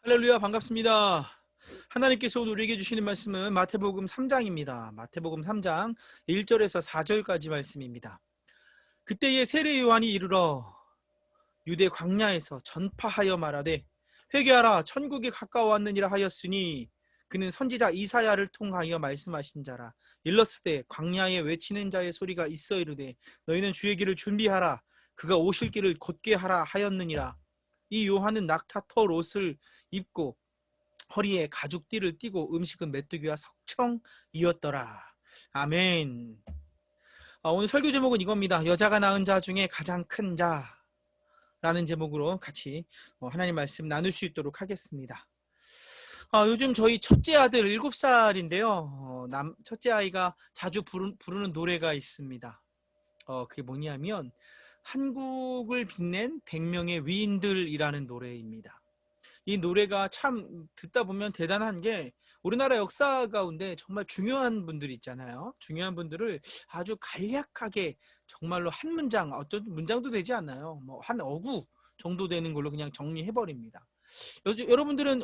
할렐루야, 반갑습니다. 하나님께서 오늘 우리에게 주시는 말씀은 마태복음 3장입니다. 마태복음 3장 1절에서 4절까지 말씀입니다. 그때에 세례 요한이 이르러 유대 광야에서 전파하여 말하되 회개하라, 천국이 가까워왔느니라 하였으니 그는 선지자 이사야를 통하여 말씀하신 자라. 일러스되 광야에 외치는 자의 소리가 있어 이르되 너희는 주의 길을 준비하라, 그가 오실 길을 곧게 하라 하였느니라. 이 요한은 낙타털 옷을 입고 허리에 가죽띠를 띠고 음식은 메뚜기와 석청이었더라. 아멘. 오늘 설교 제목은 이겁니다. 여자가 낳은 자 중에 가장 큰 자라는 제목으로 같이 하나님 말씀 나눌 수 있도록 하겠습니다. 요즘 저희 첫째 아들 7살인데요. 첫째 아이가 자주 부르는 노래가 있습니다. 그게 뭐냐면 한국을 빛낸 100명의 위인들이라는 노래입니다. 이 노래가 참 듣다 보면 대단한 게 우리나라 역사 가운데 정말 중요한 분들 있잖아요. 중요한 분들을 아주 간략하게 정말로 한 문장, 어떤 문장도 되지 않나요? 뭐 한 어구 정도 되는 걸로 그냥 정리해버립니다. 여러분들은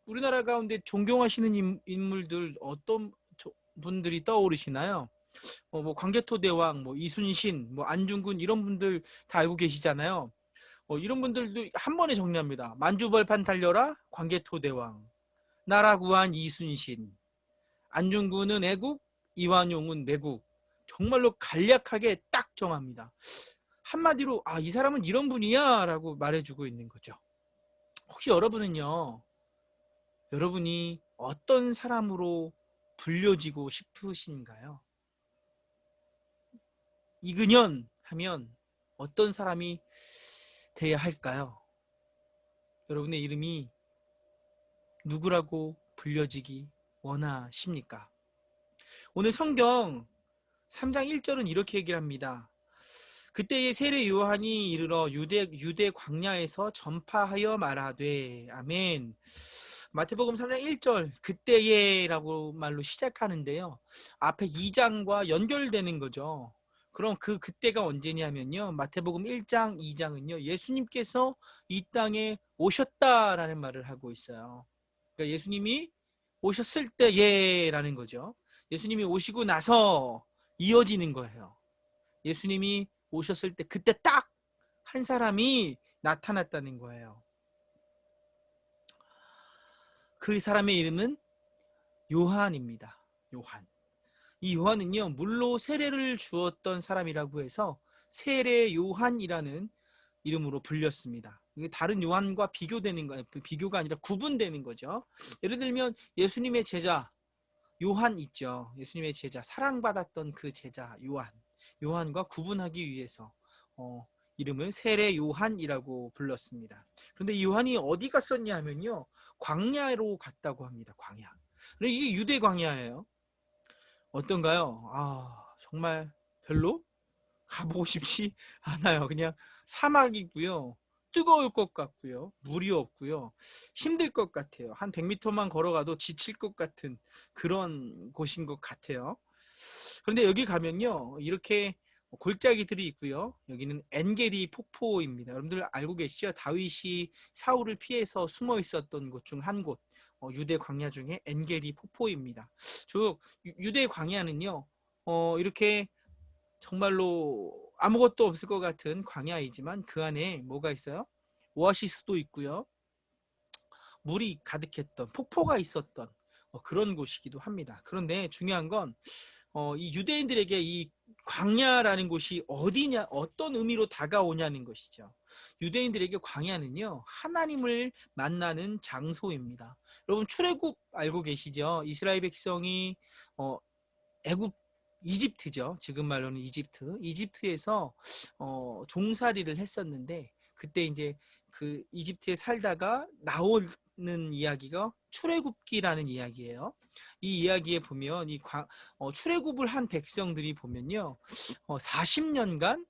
우리나라 가운데 존경하시는 인물들 어떤 분들이 떠오르시나요? 뭐 광개토대왕, 뭐 이순신, 뭐 안중근 이런 분들 다 알고 계시잖아요. 이런 분들도 한 번에 정리합니다. 만주벌판 달려라 광개토대왕, 나라 구한 이순신, 안중근은 애국, 이완용은 매국. 정말로 간략하게 딱 정합니다. 한마디로 이 사람은 이런 분이야 라고 말해주고 있는 거죠. 혹시 여러분은요, 여러분이 어떤 사람으로 불려지고 싶으신가요? 이근현 하면 어떤 사람이 돼야 할까요? 여러분의 이름이 누구라고 불려지기 원하십니까? 오늘 성경 3장 1절은 이렇게 얘기를 합니다. 그때의 세례 요한이 이르러 유대 광야에서 전파하여 말하되. 아멘. 마태복음 3장 1절 그때에라고 말로 시작하는데요. 앞에 2장과 연결되는 거죠. 그럼 그때가 언제냐면요. 마태복음 1장, 2장은요. 예수님께서 이 땅에 오셨다라는 말을 하고 있어요. 그러니까 예수님이 오셨을 때에라는 거죠. 예수님이 오시고 나서 이어지는 거예요. 예수님이 오셨을 때 그때 딱 한 사람이 나타났다는 거예요. 그 사람의 이름은 요한입니다. 요한. 이 요한은요, 물로 세례를 주었던 사람이라고 해서 세례 요한이라는 이름으로 불렸습니다. 이게 다른 요한과 비교되는 거예요. 비교가 아니라 구분되는 거죠. 예를 들면 예수님의 제자 요한 있죠. 예수님의 제자, 사랑받았던 그 제자 요한과 구분하기 위해서 이름을 세례 요한이라고 불렀습니다. 그런데 이 요한이 어디 갔었냐 하면요, 광야로 갔다고 합니다. 광야. 그런데 이게 유대 광야예요. 어떤가요? 정말 별로 가보고 싶지 않아요. 그냥 사막이고요. 뜨거울 것 같고요. 물이 없고요. 힘들 것 같아요. 한 100m만 걸어가도 지칠 것 같은 그런 곳인 것 같아요. 그런데 여기 가면요, 이렇게 골짜기들이 있고요. 여기는 엔게디 폭포입니다. 여러분들 알고 계시죠? 다윗이 사울을 피해서 숨어 있었던 곳 중 한 곳, 유대 광야 중에 엔게디 폭포입니다. 즉 유대 광야는요, 이렇게 정말로 아무것도 없을 것 같은 광야이지만 그 안에 뭐가 있어요? 오아시스도 있고요. 물이 가득했던, 폭포가 있었던 그런 곳이기도 합니다. 그런데 중요한 건 이 유대인들에게 이 광야라는 곳이 어디냐, 어떤 의미로 다가오냐는 것이죠. 유대인들에게 광야는요, 하나님을 만나는 장소입니다. 여러분 출애굽 알고 계시죠? 이스라엘 백성이 애굽, 이집트죠. 지금 말로는 이집트에서 종살이를 했었는데, 그때 이제 그 이집트에 살다가 나오는 이야기가 출애굽기라는 이야기예요. 이 이야기에 보면 출애굽을 한 백성들이 보면요, 40년간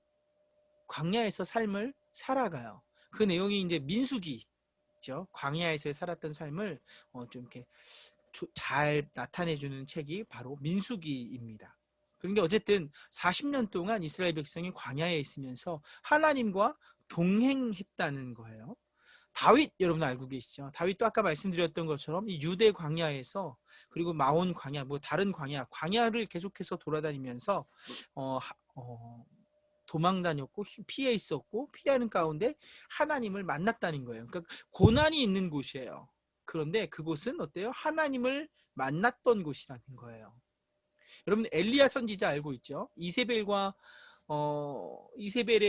광야에서 삶을 살아가요. 그 내용이 이제 민수기죠. 광야에서 살았던 삶을 좀 이렇게 잘 나타내주는 책이 바로 민수기입니다. 그런데 어쨌든 40년 동안 이스라엘 백성이 광야에 있으면서 하나님과 동행했다는 거예요. 다윗 여러분 알고 계시죠? 다윗도 아까 말씀드렸던 것처럼 이 유대 광야에서 그리고 마온 광야 뭐 다른 광야를 계속해서 돌아다니면서 도망 다녔고 피해 있었고 피하는 가운데 하나님을 만났다는 거예요. 그러니까 고난이 있는 곳이에요. 그런데 그곳은 어때요? 하나님을 만났던 곳이라는 거예요. 여러분 엘리야 선지자 알고 있죠? 이세벨의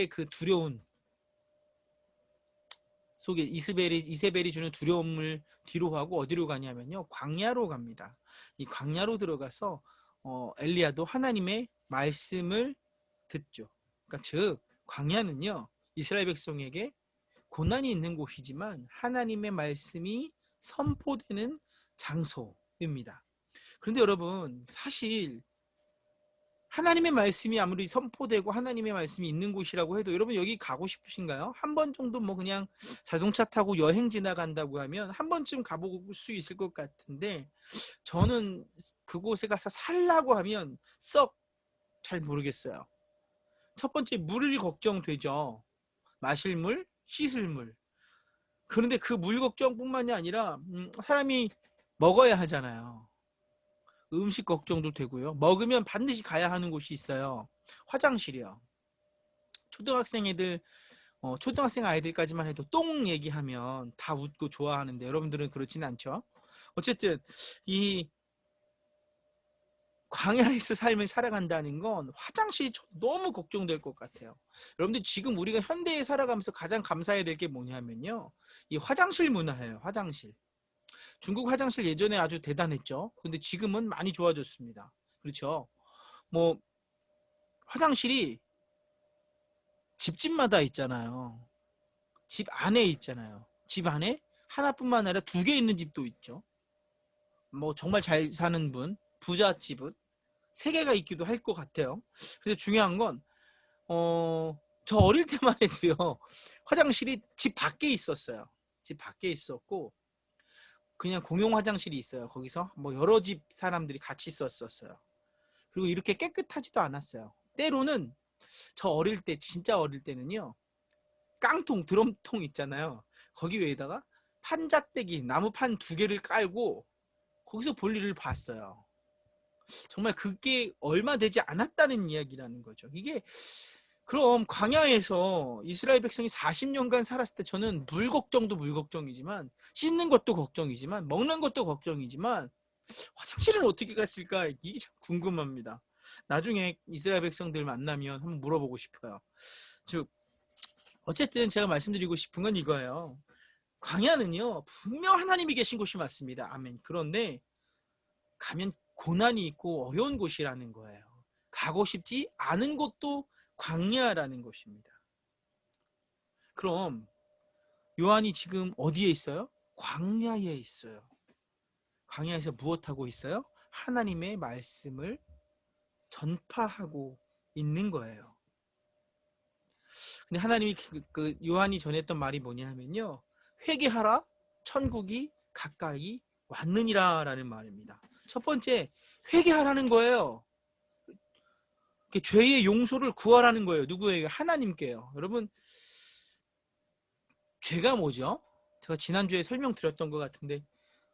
그 두려운 속에 이세벨이 주는 두려움을 뒤로 하고 어디로 가냐면요, 광야로 갑니다. 이 광야로 들어가서 엘리야도 하나님의 말씀을 듣죠. 그러니까 즉 광야는요 이스라엘 백성에게 고난이 있는 곳이지만 하나님의 말씀이 선포되는 장소입니다. 그런데 여러분 사실 하나님의 말씀이 아무리 선포되고 하나님의 말씀이 있는 곳이라고 해도 여러분 여기 가고 싶으신가요? 한 번 정도 뭐 그냥 자동차 타고 여행 지나간다고 하면 한 번쯤 가볼 수 있을 것 같은데 저는 그곳에 가서 살라고 하면 썩 잘 모르겠어요. 첫 번째 물이 걱정되죠. 마실 물, 씻을 물. 그런데 그 물 걱정뿐만이 아니라 사람이 먹어야 하잖아요. 음식 걱정도 되고요. 먹으면 반드시 가야 하는 곳이 있어요. 화장실이요. 초등학생 아이들까지만 해도 똥 얘기하면 다 웃고 좋아하는데 여러분들은 그렇진 않죠. 어쨌든 이 광야에서 삶을 살아간다는 건 화장실이 너무 걱정될 것 같아요. 여러분들 지금 우리가 현대에 살아가면서 가장 감사해야 될 게 뭐냐면요, 이 화장실 문화예요. 화장실. 중국 화장실 예전에 아주 대단했죠. 근데 지금은 많이 좋아졌습니다. 그렇죠. 뭐 화장실이 집집마다 있잖아요. 집 안에 있잖아요. 집 안에 하나뿐만 아니라 두 개 있는 집도 있죠. 뭐 정말 잘 사는 분, 부잣집은 세 개가 있기도 할 것 같아요. 근데 중요한 건 저 어릴 때만 해도요. 화장실이 집 밖에 있었어요. 집 밖에 있었고 그냥 공용 화장실이 있어요. 거기서 뭐 여러 집 사람들이 같이 썼었어요. 그리고 이렇게 깨끗하지도 않았어요. 때로는 저 어릴 때 진짜 어릴 때는요. 깡통 드럼통 있잖아요. 거기 위에다가 판자떼기 나무판 두 개를 깔고 거기서 볼일을 봤어요. 정말 그게 얼마 되지 않았다는 이야기라는 거죠. 이게 그럼 광야에서 이스라엘 백성이 40년간 살았을 때 저는 물 걱정도 물 걱정이지만 씻는 것도 걱정이지만 먹는 것도 걱정이지만 화장실은 어떻게 갔을까 이게 참 궁금합니다. 나중에 이스라엘 백성들 만나면 한번 물어보고 싶어요. 즉 어쨌든 제가 말씀드리고 싶은 건 이거예요. 광야는요 분명 하나님이 계신 곳이 맞습니다. 아멘. 그런데 가면 고난이 있고 어려운 곳이라는 거예요. 가고 싶지 않은 곳도 광야라는 것입니다. 그럼 요한이 지금 어디에 있어요? 광야에 있어요. 광야에서 무엇하고 있어요? 하나님의 말씀을 전파하고 있는 거예요. 근데 하나님이 그 요한이 전했던 말이 뭐냐면요. 회개하라 천국이 가까이 왔느니라 라는 말입니다. 첫 번째 회개하라는 거예요. 죄의 용서를 구하라는 거예요. 누구에게? 하나님께요. 여러분 죄가 뭐죠? 제가 지난주에 설명드렸던 것 같은데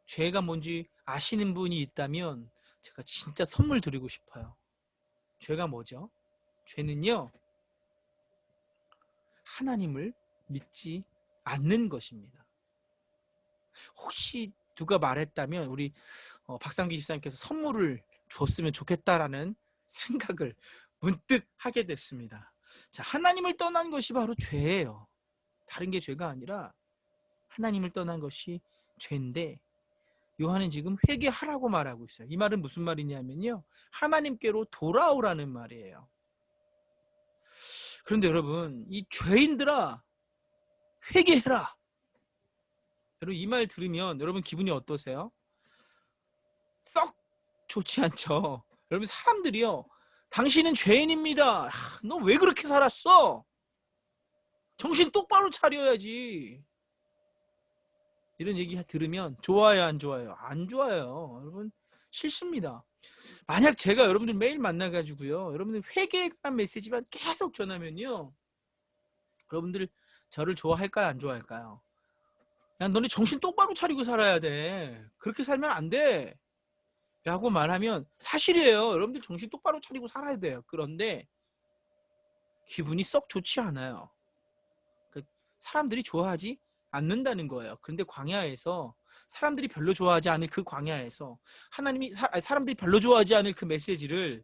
죄가 뭔지 아시는 분이 있다면 제가 진짜 선물 드리고 싶어요. 죄가 뭐죠? 죄는요 하나님을 믿지 않는 것입니다. 혹시 누가 말했다면 우리 박상기 집사님께서 선물을 줬으면 좋겠다라는 생각을 문득 하게 됐습니다. 자, 하나님을 떠난 것이 바로 죄예요. 다른 게 죄가 아니라 하나님을 떠난 것이 죄인데 요한은 지금 회개하라고 말하고 있어요. 이 말은 무슨 말이냐면요. 하나님께로 돌아오라는 말이에요. 그런데 여러분 이 죄인들아 회개해라. 여러분 이 말 들으면 여러분 기분이 어떠세요? 썩 좋지 않죠. 여러분 사람들이요. 당신은 죄인입니다. 너 왜 그렇게 살았어? 정신 똑바로 차려야지. 이런 얘기 들으면 좋아요 안 좋아요? 안 좋아요. 여러분 싫습니다. 만약 제가 여러분들 매일 만나가지고요. 여러분들 회개에 관한 메시지만 계속 전하면요. 여러분들 저를 좋아할까요? 안 좋아할까요? 야, 너네 정신 똑바로 차리고 살아야 돼. 그렇게 살면 안 돼. 라고 말하면 사실이에요. 여러분들 정신 똑바로 차리고 살아야 돼요. 그런데 기분이 썩 좋지 않아요. 사람들이 좋아하지 않는다는 거예요. 그런데 광야에서 사람들이 별로 좋아하지 않을 그 광야에서 하나님이 사람들이 별로 좋아하지 않을 그 메시지를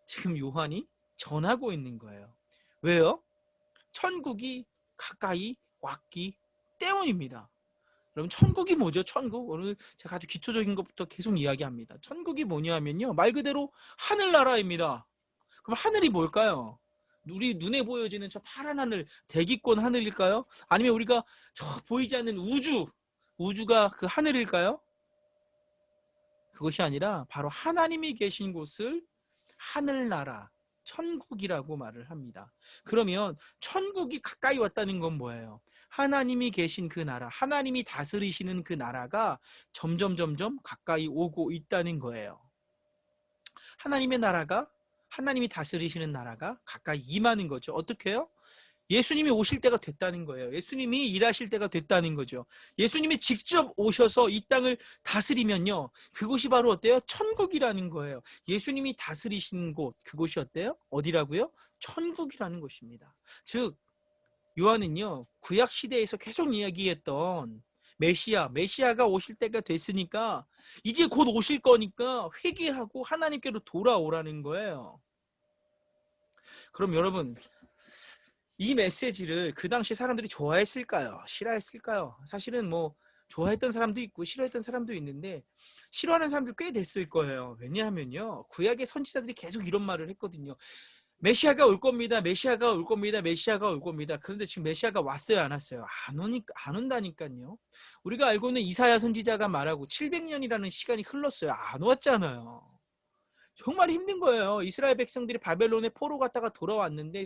지금 요한이 전하고 있는 거예요. 왜요? 천국이 가까이 왔기 때문입니다. 여러분 천국이 뭐죠? 천국. 오늘 제가 아주 기초적인 것부터 계속 이야기합니다. 천국이 뭐냐면요. 말 그대로 하늘나라입니다. 그럼 하늘이 뭘까요? 우리 눈에 보여지는 저 파란 하늘, 대기권 하늘일까요? 아니면 우리가 저 보이지 않는 우주가 그 하늘일까요? 그것이 아니라 바로 하나님이 계신 곳을 하늘나라, 천국이라고 말을 합니다. 그러면 천국이 가까이 왔다는 건 뭐예요? 하나님이 계신 그 나라, 하나님이 다스리시는 그 나라가 점점 가까이 오고 있다는 거예요. 하나님의 나라가, 하나님이 다스리시는 나라가 가까이 임하는 거죠. 어떻게 해요? 예수님이 오실 때가 됐다는 거예요. 예수님이 일하실 때가 됐다는 거죠. 예수님이 직접 오셔서 이 땅을 다스리면요. 그곳이 바로 어때요? 천국이라는 거예요. 예수님이 다스리시는 곳, 그곳이 어때요? 어디라고요? 천국이라는 곳입니다. 즉 요한은요. 구약 시대에서 계속 이야기했던 메시아가 오실 때가 됐으니까 이제 곧 오실 거니까 회개하고 하나님께로 돌아오라는 거예요. 그럼 여러분 이 메시지를 그 당시 사람들이 좋아했을까요? 싫어했을까요? 사실은 뭐 좋아했던 사람도 있고 싫어했던 사람도 있는데 싫어하는 사람들 꽤 됐을 거예요. 왜냐하면요. 구약의 선지자들이 계속 이런 말을 했거든요. 메시아가 올 겁니다. 메시아가 올 겁니다. 메시아가 올 겁니다. 그런데 지금 메시아가 왔어요, 안 왔어요? 안 온다니까요. 우리가 알고 있는 이사야 선지자가 말하고 700년이라는 시간이 흘렀어요. 안 왔잖아요. 정말 힘든 거예요. 이스라엘 백성들이 바벨론에 포로 갔다가 돌아왔는데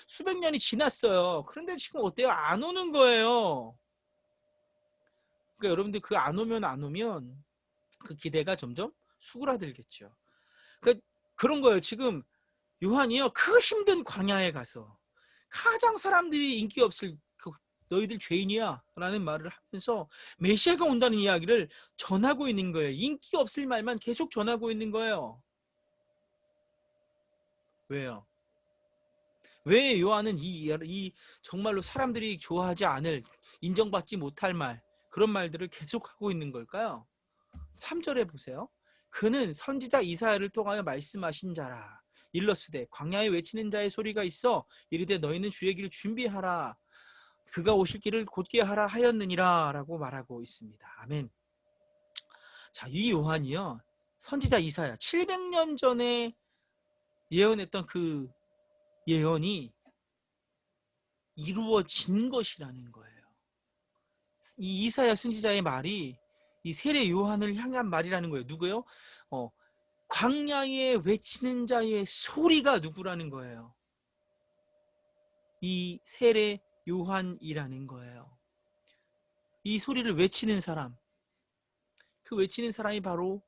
수백 년이 지났어요. 그런데 지금 어때요? 안 오는 거예요. 그러니까 여러분들 그 안 오면 그 기대가 점점 수그라들겠죠. 그러니까 그런 거예요. 지금 요한이요. 그 힘든 광야에 가서 가장 사람들이 인기 없을 너희들 죄인이야 라는 말을 하면서 메시아가 온다는 이야기를 전하고 있는 거예요. 인기 없을 말만 계속 전하고 있는 거예요. 왜요? 왜 요한은 이 정말로 사람들이 좋아하지 않을 인정받지 못할 말 그런 말들을 계속하고 있는 걸까요? 3절에 보세요. 그는 선지자 이사야를 통하여 말씀하신 자라. 일러스되 광야에 외치는 자의 소리가 있어 이르되 너희는 주의 길을 준비하라. 그가 오실 길을 곧게 하라 하였느니라 라고 말하고 있습니다. 아멘. 자, 이 요한이요. 선지자 이사야 700년 전에 예언했던 그 예언이 이루어진 것이라는 거예요. 이 이사야 선지자의 말이 이 세례 요한을 향한 말이라는 거예요. 누구요? 광야에 외치는 자의 소리가 누구라는 거예요. 이 세례 요한이라는 거예요. 이 소리를 외치는 사람, 그 외치는 사람이 바로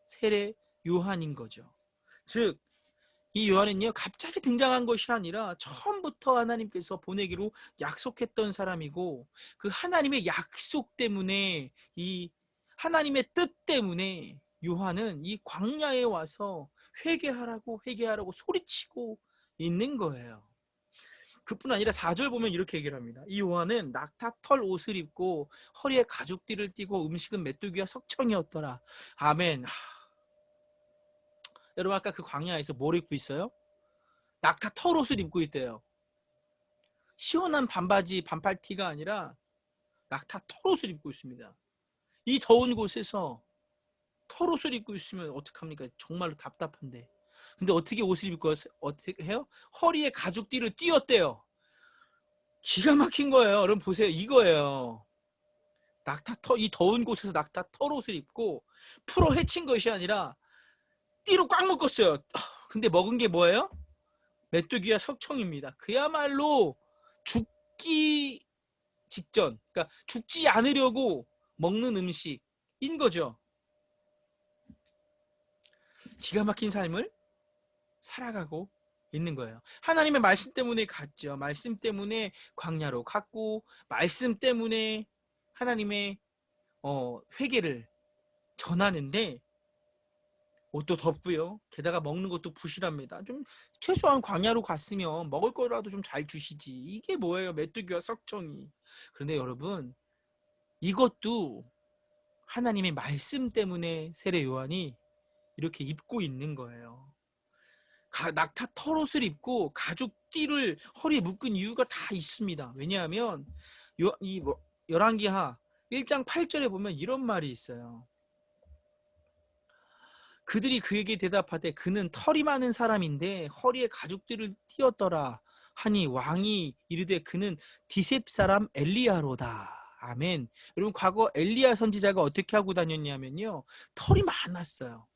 세례 요한인 거죠. 즉, 이 요한은요, 갑자기 등장한 것이 아니라 처음부터 하나님께서 보내기로 약속했던 사람이고, 그 하나님의 약속 때문에, 이 하나님의 뜻 때문에 요한은 이 광야에 와서 회개하라고 소리치고 있는 거예요. 그뿐 아니라 4절 보면 이렇게 얘기를 합니다. 이 요한은 낙타 털 옷을 입고 허리에 가죽띠를 띠고 음식은 메뚜기와 석청이었더라. 아멘. 여러분 아까 그 광야에서 뭘 입고 있어요? 낙타 털 옷을 입고 있대요. 시원한 반바지 반팔티가 아니라 낙타 털 옷을 입고 있습니다. 이 더운 곳에서 털 옷을 입고 있으면 어떡합니까? 정말로 답답한데. 근데 어떻게 옷을 입고 어떻게 해요? 허리에 가죽띠를 띄었대요. 기가 막힌 거예요. 여러분 보세요. 이거예요. 이 더운 곳에서 낙타 털 옷을 입고 풀어 헤친 것이 아니라 띠로 꽉 묶었어요. 근데 먹은 게 뭐예요? 메뚜기와 석청입니다. 그야말로 죽기 직전, 그러니까 죽지 않으려고 먹는 음식인 거죠. 기가 막힌 삶을 살아가고 있는 거예요. 하나님의 말씀 때문에 갔죠. 말씀 때문에 광야로 갔고, 말씀 때문에 하나님의 회개를 전하는데 옷도 덥고요. 게다가 먹는 것도 부실합니다. 좀 최소한 광야로 갔으면 먹을 거라도 좀 잘 주시지. 이게 뭐예요? 메뚜기와 석청이. 그런데 여러분, 이것도 하나님의 말씀 때문에 세례 요한이 이렇게 입고 있는 거예요. 낙타 털옷을 입고 가죽 띠를 허리에 묶은 이유가 다 있습니다. 왜냐하면 열왕기하 1장 8절에 보면 이런 말이 있어요. 그들이 그에게 대답하되 그는 털이 많은 사람인데 허리에 가죽띠를 띄었더라 하니 왕이 이르되 그는 디셉 사람 엘리야로다. 아멘. 여러분, 과거 엘리야 선지자가 어떻게 하고 다녔냐면요, 털이 많았어요.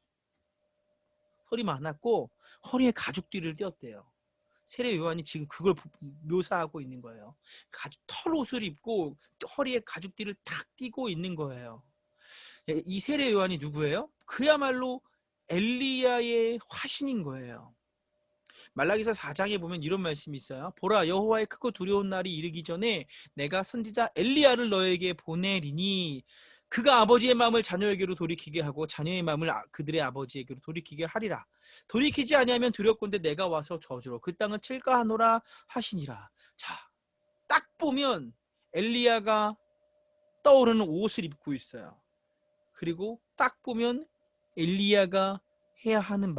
털이 많았고 허리에 가죽띠를 띄었대요. 세례 요한이 지금 그걸 묘사하고 있는 거예요. 털옷을 입고 허리에 가죽띠를 탁 띄고 있는 거예요. 이 세례 요한이 누구예요? 그야말로 엘리야의 화신인 거예요. 말라기서 4장에 보면 이런 말씀이 있어요. 보라, 여호와의 크고 두려운 날이 이르기 전에 내가 선지자 엘리야를 너에게 보내리니 그가 아버지의 마음을 자녀에게로 돌이키게 하고 자녀의 마음을 그들의 아버지에게로 돌이키게 하리라. 돌이키지 아니하면 두렵건대 내가 와서 저주로 그 땅을 칠까 하노라 하시니라. 자, 딱 보면 엘리야가 떠오르는 옷을 입고 있어요. 그리고 딱 보면 엘리야가 해야 하는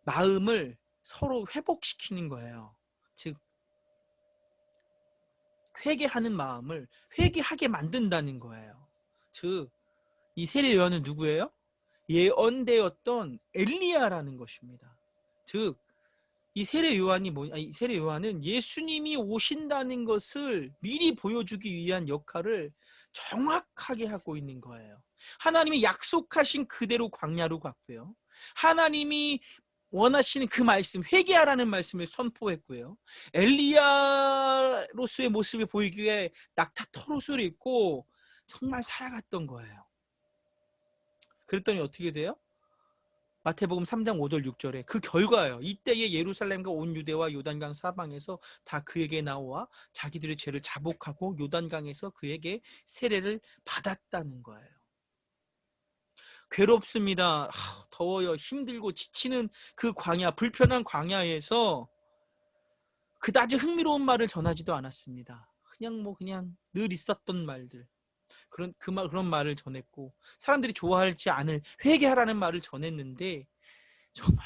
마음을 서로 회복시키는 거예요. 즉, 회개하는 마음을 회개하게 만든다는 거예요. 즉, 이 세례 요한은 누구예요? 예언되었던 엘리야라는 것입니다. 즉, 이 세례 요한은 예수님이 오신다는 것을 미리 보여주기 위한 역할을 정확하게 하고 있는 거예요. 하나님이 약속하신 그대로 광야로 갔고요. 하나님이 원하시는 그 말씀, 회개하라는 말씀을 선포했고요. 엘리야로서의 모습을 보이기 위해 낙타 털옷을 입고 정말 살아갔던 거예요. 그랬더니 어떻게 돼요? 마태복음 3장 5절 6절에 그 결과예요. 이때에 예루살렘과 온 유대와 요단강 사방에서 다 그에게 나와 자기들의 죄를 자복하고 요단강에서 그에게 세례를 받았다는 거예요. 괴롭습니다. 더워요. 힘들고 지치는 그 광야, 불편한 광야에서 그다지 흥미로운 말을 전하지도 않았습니다. 그냥 늘 있었던 말들. 그런 말을 전했고, 사람들이 좋아할지 않을 회개하라는 말을 전했는데, 정말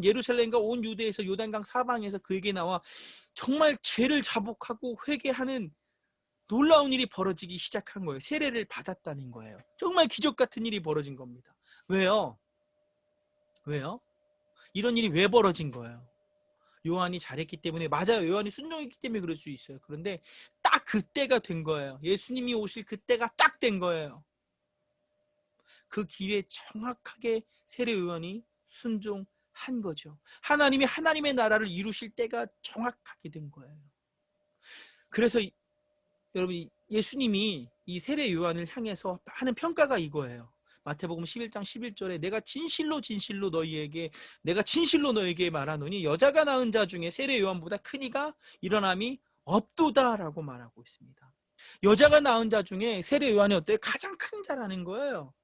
예루살렘과 온 유대에서 요단강 사방에서 그에게 나와 정말 죄를 자복하고 회개하는 놀라운 일이 벌어지기 시작한 거예요. 세례를 받았다는 거예요. 정말 기적 같은 일이 벌어진 겁니다. 왜요? 이런 일이 왜 벌어진 거예요? 요한이 잘했기 때문에. 맞아요. 요한이 순종했기 때문에 그럴 수 있어요. 그런데 딱 그때가 된 거예요. 예수님이 오실 그때가 딱 된 거예요. 그 길에 정확하게 세례 요한이 순종한 거죠. 하나님이 하나님의 나라를 이루실 때가 정확하게 된 거예요. 그래서 여러분, 예수님이 이 세례 요한을 향해서 하는 평가가 이거예요. 마태복음 11장 11절에 내가 진실로 너에게 말하노니 여자가 낳은 자 중에 세례 요한보다 큰 이가 일어남이 없도다라고 말하고 있습니다. 여자가 낳은 자 중에 세례 요한이 어때요? 가장 큰 자라는 거예요.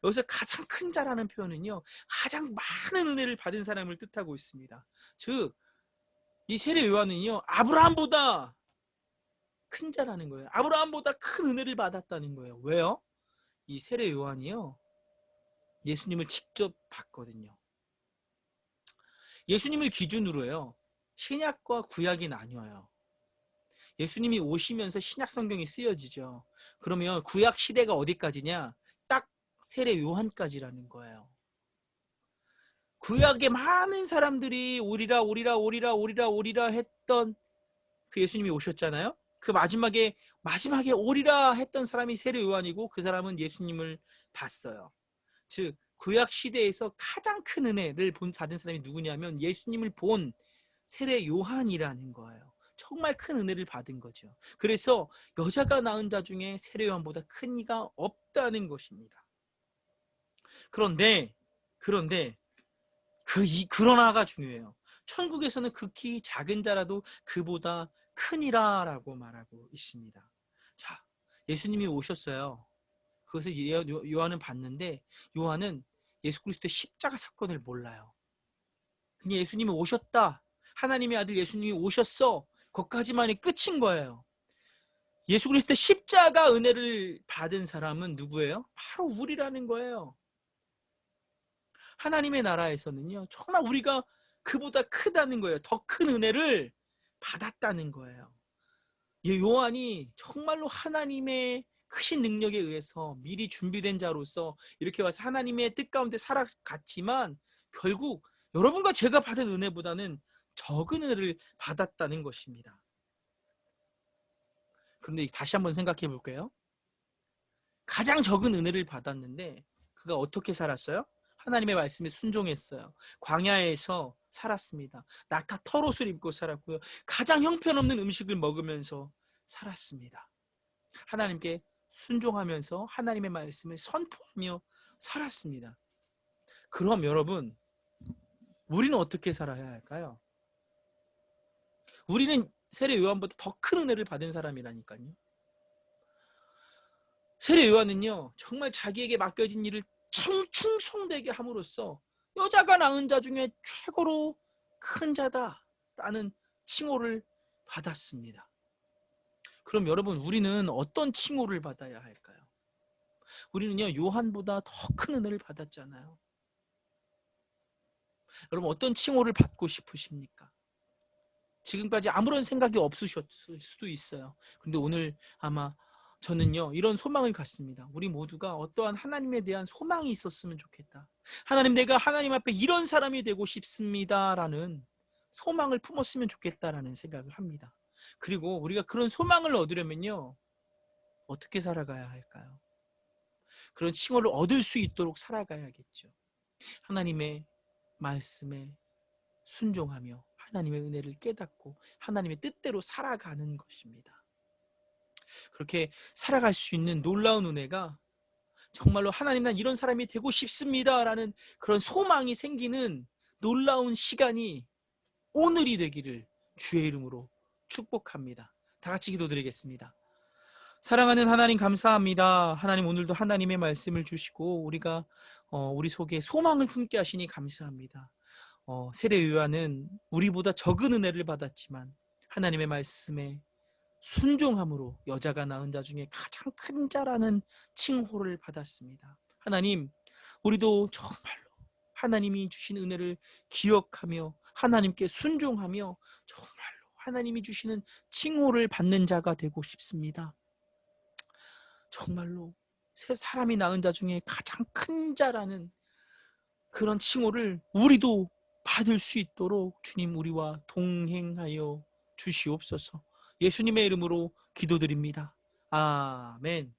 여기서 가장 큰 자라는 표현은요, 가장 많은 은혜를 받은 사람을 뜻하고 있습니다. 즉, 이 세례 요한은요, 아브라함보다 큰 자라는 거예요. 아브라함보다 큰 은혜를 받았다는 거예요. 왜요? 이 세례 요한이요, 예수님을 직접 봤거든요. 예수님을 기준으로요, 신약과 구약이 나뉘어요. 예수님이 오시면서 신약 성경이 쓰여지죠. 그러면 구약 시대가 어디까지냐? 딱 세례 요한까지라는 거예요. 구약의 많은 사람들이 오리라 했던 그 예수님이 오셨잖아요. 그 마지막에 오리라 했던 사람이 세례 요한이고, 그 사람은 예수님을 봤어요. 즉, 구약 시대에서 가장 큰 은혜를 받은 사람이 누구냐면 예수님을 본 세례 요한이라는 거예요. 정말 큰 은혜를 받은 거죠. 그래서 여자가 낳은 자 중에 세례 요한보다 큰 이가 없다는 것입니다. 그런데 그러나가 중요해요. 천국에서는 극히 작은 자라도 그보다 크니라라고 말하고 있습니다. 자, 예수님이 오셨어요. 그것을 요한은 봤는데 요한은 예수 그리스도의 십자가 사건을 몰라요. 그냥 예수님이 오셨다. 하나님의 아들 예수님이 오셨어. 거기까지만이 끝인 거예요. 예수 그리스도의 십자가 은혜를 받은 사람은 누구예요? 바로 우리라는 거예요. 하나님의 나라에서는요, 정말 우리가 그보다 크다는 거예요. 더 큰 은혜를 받았다는 거예요. 요한이 정말로 하나님의 크신 능력에 의해서 미리 준비된 자로서 이렇게 와서 하나님의 뜻 가운데 살아갔지만 결국 여러분과 제가 받은 은혜보다는 적은 은혜를 받았다는 것입니다. 그런데 다시 한번 생각해 볼게요. 가장 적은 은혜를 받았는데 그가 어떻게 살았어요? 하나님의 말씀에 순종했어요. 광야에서 살았습니다. 낙타 털옷을 입고 살았고요. 가장 형편없는 음식을 먹으면서 살았습니다. 하나님께 순종하면서 하나님의 말씀을 선포하며 살았습니다. 그럼 여러분, 우리는 어떻게 살아야 할까요? 우리는 세례 요한보다 더 큰 은혜를 받은 사람이라니까요. 세례 요한은요, 정말 자기에게 맡겨진 일을 충성되게 함으로써 여자가 낳은 자 중에 최고로 큰 자다라는 칭호를 받았습니다. 그럼 여러분, 우리는 어떤 칭호를 받아야 할까요? 우리는요, 요한보다 더 큰 은혜를 받았잖아요. 여러분, 어떤 칭호를 받고 싶으십니까? 지금까지 아무런 생각이 없으셨을 수도 있어요. 근데 오늘 아마 저는요, 이런 소망을 갖습니다. 우리 모두가 어떠한 하나님에 대한 소망이 있었으면 좋겠다. 하나님, 내가 하나님 앞에 이런 사람이 되고 싶습니다라는 소망을 품었으면 좋겠다라는 생각을 합니다. 그리고 우리가 그런 소망을 얻으려면요, 어떻게 살아가야 할까요? 그런 칭호를 얻을 수 있도록 살아가야겠죠. 하나님의 말씀에 순종하며 하나님의 은혜를 깨닫고 하나님의 뜻대로 살아가는 것입니다. 그렇게 살아갈 수 있는 놀라운 은혜가 정말로 하나님, 난 이런 사람이 되고 싶습니다라는 그런 소망이 생기는 놀라운 시간이 오늘이 되기를 주의 이름으로 축복합니다. 다 같이 기도드리겠습니다. 사랑하는 하나님, 감사합니다. 하나님, 오늘도 하나님의 말씀을 주시고 우리가 우리 속에 소망을 품게 하시니 감사합니다. 세례 요한은 우리보다 적은 은혜를 받았지만 하나님의 말씀에 순종함으로 여자가 낳은 자 중에 가장 큰 자라는 칭호를 받았습니다. 하나님, 우리도 정말로 하나님이 주신 은혜를 기억하며 하나님께 순종하며 정말로 하나님이 주시는 칭호를 받는 자가 되고 싶습니다. 정말로 세 사람이 낳은 자 중에 가장 큰 자라는 그런 칭호를 우리도 받을 수 있도록 주님, 우리와 동행하여 주시옵소서. 예수님의 이름으로 기도드립니다. 아멘.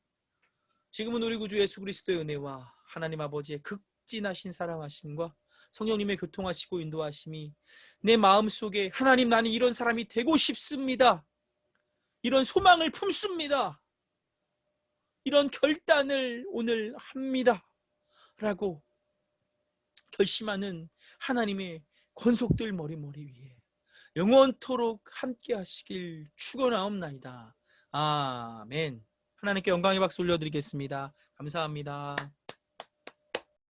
지금은 우리 구주 예수 그리스도의 은혜와 하나님 아버지의 극진하신 사랑하심과 성령님의 교통하시고 인도하심이 내 마음속에, 하나님, 나는 이런 사람이 되고 싶습니다, 이런 소망을 품습니다, 이런 결단을 오늘 합니다 라고 결심하는 하나님의 권속들 머리머리 위에 영원토록 함께 하시길 축원하옵나이다. 아멘. 하나님께 영광의 박수 올려드리겠습니다. 감사합니다.